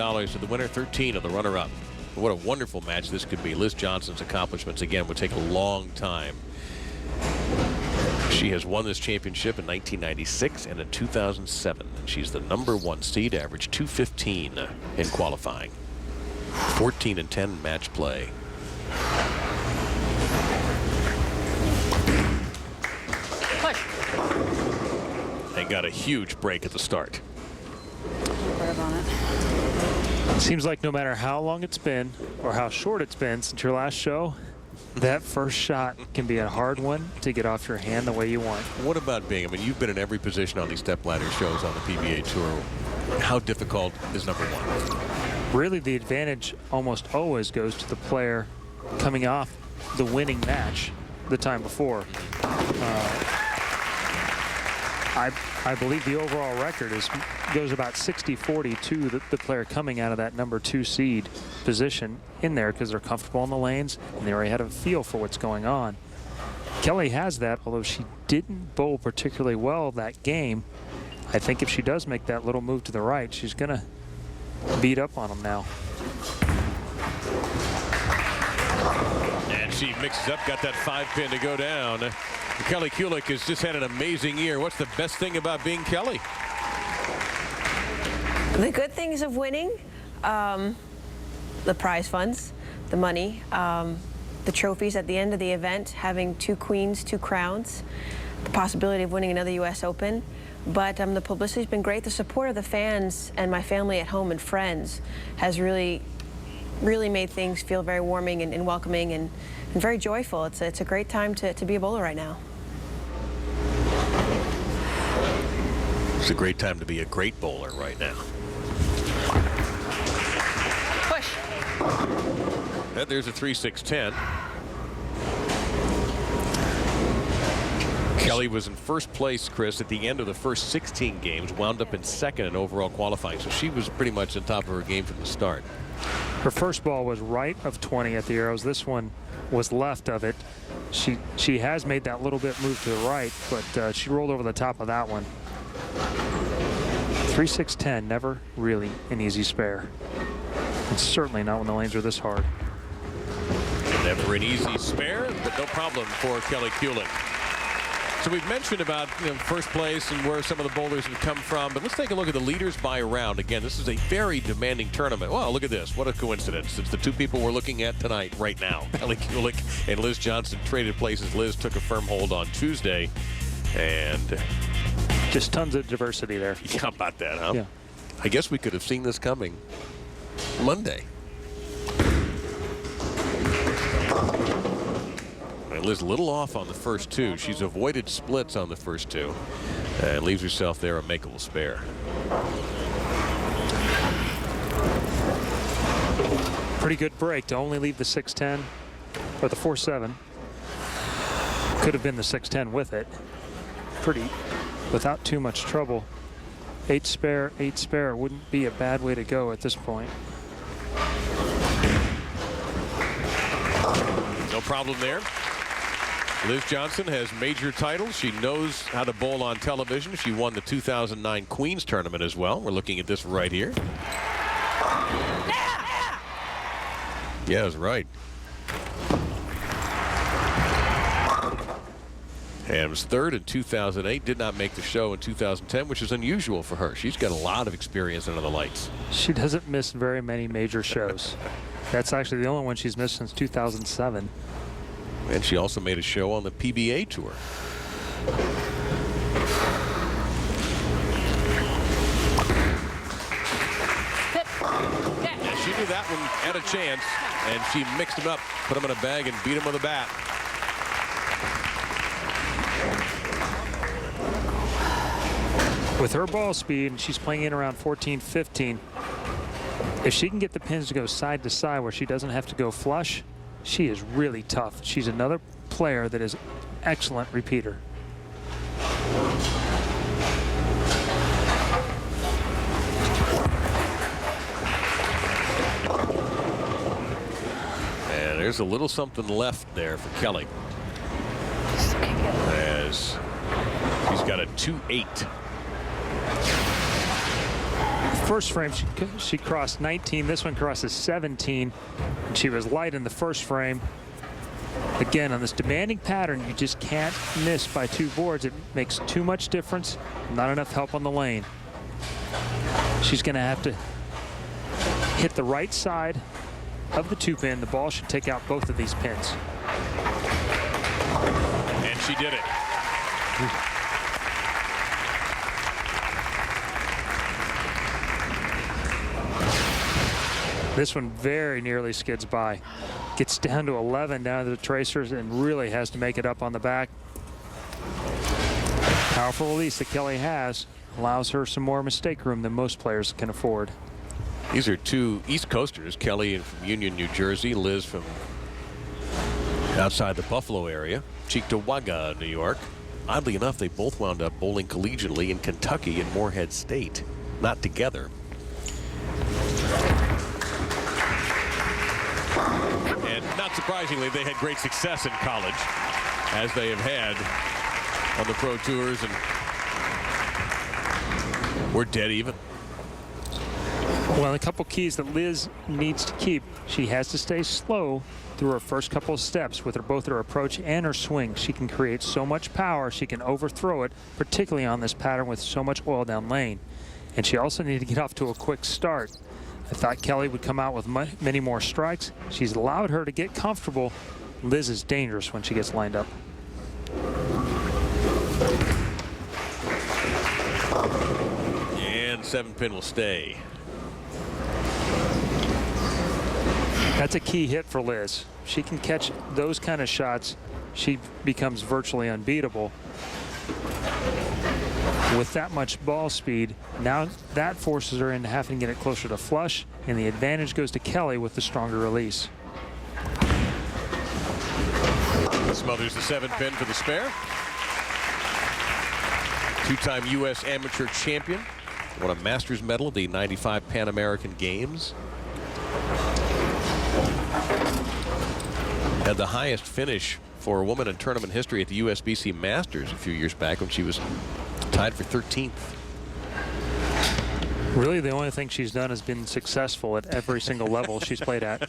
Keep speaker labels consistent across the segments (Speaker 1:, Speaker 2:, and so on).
Speaker 1: to the winner, 13 of the runner-up. What a wonderful match this could be. Liz Johnson's accomplishments, again, would take a long time. She has won this championship in 1996 and in 2007. And she's the #1 seed, averaged 215 in qualifying. 14-10 match play.
Speaker 2: Push.
Speaker 1: And got a huge break at the start.
Speaker 2: Right on it.
Speaker 3: Seems like no matter how long it's been or how short it's been since your last show, that first shot can be a hard one to get off your hand the way you want.
Speaker 1: What about being, I mean, you've been in every position on these stepladder shows on the PBA Tour. How difficult is #1?
Speaker 3: Really, the advantage almost always goes to the player coming off the winning match the time before. I believe the overall record goes about 60-40 to the player coming out of that #2 seed position in there because they're comfortable in the lanes and they already had a feel for what's going on. Kelly has that, although she didn't bowl particularly well that game. I think if she does make that little move to the right, she's going to beat up on him now.
Speaker 1: And she mixes up, got that 5-pin to go down. Kelly-Kulick has just had an amazing year. What's the best thing about being Kelly?
Speaker 4: The good things of winning, the prize funds, the money, the trophies at the end of the event, having 2 queens, 2 crowns, the possibility of winning another U.S. Open. But the publicity's been great. The support of the fans and my family at home and friends has really made things feel very warming and welcoming and very joyful. It's a great time to be a bowler right now.
Speaker 1: It's a great time to be a great bowler right now.
Speaker 2: Push.
Speaker 1: And there's a 3-6-10. Kelly was in first place, Chris, at the end of the first 16 games, wound up in second in overall qualifying. So she was pretty much on top of her game from the start.
Speaker 3: Her first ball was right of 20 at the arrows. This one was left of it. She has made that little bit move to the right, but she rolled over the top of that one. 3-6-10, never really an easy spare. And certainly not when the lanes are this hard.
Speaker 1: Never an easy spare, but no problem for Kelly-Kulick. So we've mentioned about first place and where some of the bowlers have come from, but let's take a look at the leaders by round. Again, this is a very demanding tournament. Well, look at this. What a coincidence. It's the 2 people we're looking at tonight, right now. Kelly-Kulick and Liz Johnson traded places. Liz took a firm hold on Tuesday, and
Speaker 3: just tons of diversity there.
Speaker 1: How about that, huh?
Speaker 3: Yeah.
Speaker 1: I guess we could have seen this coming Monday. Liz a little off on the first 2. She's avoided splits on the first 2 and leaves herself there a makeable spare.
Speaker 3: Pretty good break to only leave the 6-10 or the 4-7. Could have been the 6-10 with it. Pretty without too much trouble. 8 spare, 8 spare wouldn't be a bad way to go at this point.
Speaker 1: No problem there. Liz Johnson has major titles. She knows how to bowl on television. She won the 2009 Queens tournament as well. We're looking at this right here. Yeah, that's right. And was 3rd in 2008. Did not make the show in 2010, which is unusual for her. She's got a lot of experience under the lights.
Speaker 3: She doesn't miss very many major shows. That's actually the only one she's missed since 2007.
Speaker 1: And she also made a show on the PBA Tour. And she knew that one had a chance, and she mixed him up, put him in a bag, and beat him with a bat.
Speaker 3: With her ball speed, and she's playing in around 14-15, if she can get the pins to go side to side where she doesn't have to go flush, she is really tough. She's another player that is excellent repeater.
Speaker 1: And there's a little something left there for Kelly, as she's got a 2-8.
Speaker 3: First frame, she crossed 19. This one crosses 17. And she was light in the first frame. Again, on this demanding pattern, you just can't miss by 2 boards. It makes too much difference. Not enough help on the lane. She's going to have to hit the right side of the 2-pin. The ball should take out both of these pins.
Speaker 1: And she did it.
Speaker 3: This one very nearly skids by. Gets down to 11 down to the tracers and really has to make it up on the back. Powerful release that Kelly has allows her some more mistake room than most players can afford.
Speaker 1: These are 2 East Coasters, Kelly from Union, New Jersey, Liz from outside the Buffalo area, Cheektowaga, New York. Oddly enough, they both wound up bowling collegiately in Kentucky and Morehead State, not together. And not surprisingly, they had great success in college, as they have had on the pro tours, and we're dead even.
Speaker 3: Well, a couple keys that Liz needs to keep. She has to stay slow through her first couple of steps with both her approach and her swing. She can create so much power, she can overthrow it, particularly on this pattern with so much oil down lane. And she also needed to get off to a quick start. I thought Kelly would come out with many more strikes. She's allowed her to get comfortable. Liz is dangerous when she gets lined up.
Speaker 1: And 7-pin will stay.
Speaker 3: That's a key hit for Liz. She can catch those kind of shots. She becomes virtually unbeatable. With that much ball speed, now that forces her into having to get it closer to flush, and the advantage goes to Kelly with the stronger release.
Speaker 1: Smothers the 7-pin for the spare. 2-time U.S. amateur champion. Won a Masters medal at the '95 Pan American Games. Had the highest finish for a woman in tournament history at the USBC Masters a few years back when she was tied for 13th.
Speaker 3: Really, the only thing she's done has been successful at every single level she's played at.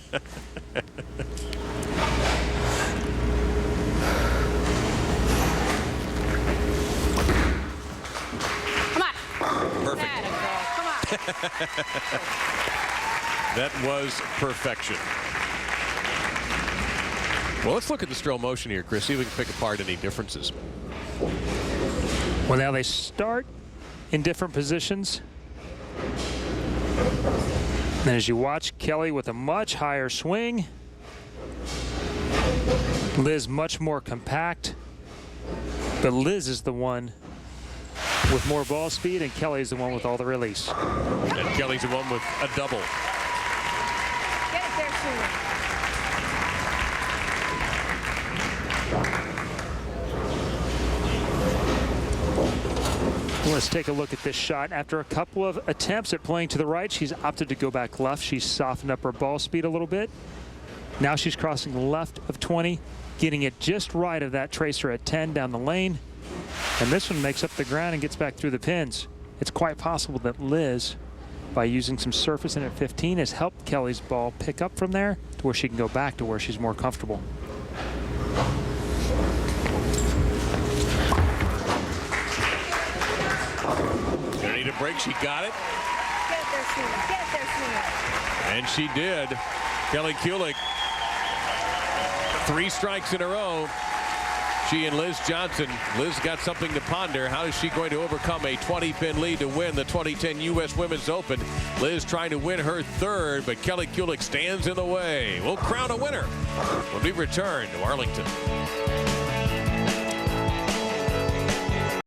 Speaker 2: Come on.
Speaker 1: Perfect.
Speaker 2: Come on.
Speaker 1: That was perfection. Well, let's look at the stroke motion here, Chris. See if we can pick apart any differences.
Speaker 3: Well, now they start in different positions. And as you watch Kelly with a much higher swing, Liz much more compact, but Liz is the one with more ball speed, and Kelly's the one with all the release.
Speaker 1: And Kelly's the one with a double.
Speaker 4: Get it there sooner.
Speaker 3: Let's take a look at this shot. After a couple of attempts at playing to the right, she's opted to go back left. She's softened up her ball speed a little bit. Now she's crossing left of 20, getting it just right of that tracer at 10 down the lane. And this one makes up the ground and gets back through the pins. It's quite possible that Liz, by using some surface in at 15, has helped Kelly's ball pick up from there to where she can go back to where she's more comfortable.
Speaker 1: Gonna need a break. She got it.
Speaker 4: Get it there sooner. Get it there sooner.
Speaker 1: And she did. Kelly-Kulick, 3 strikes in a row. She and Liz Johnson. Liz got something to ponder. How is she going to overcome a 20-pin lead to win the 2010 U.S. Women's Open? Liz trying to win her 3rd, but Kelly-Kulick stands in the way. We'll crown a winner when we return to Arlington.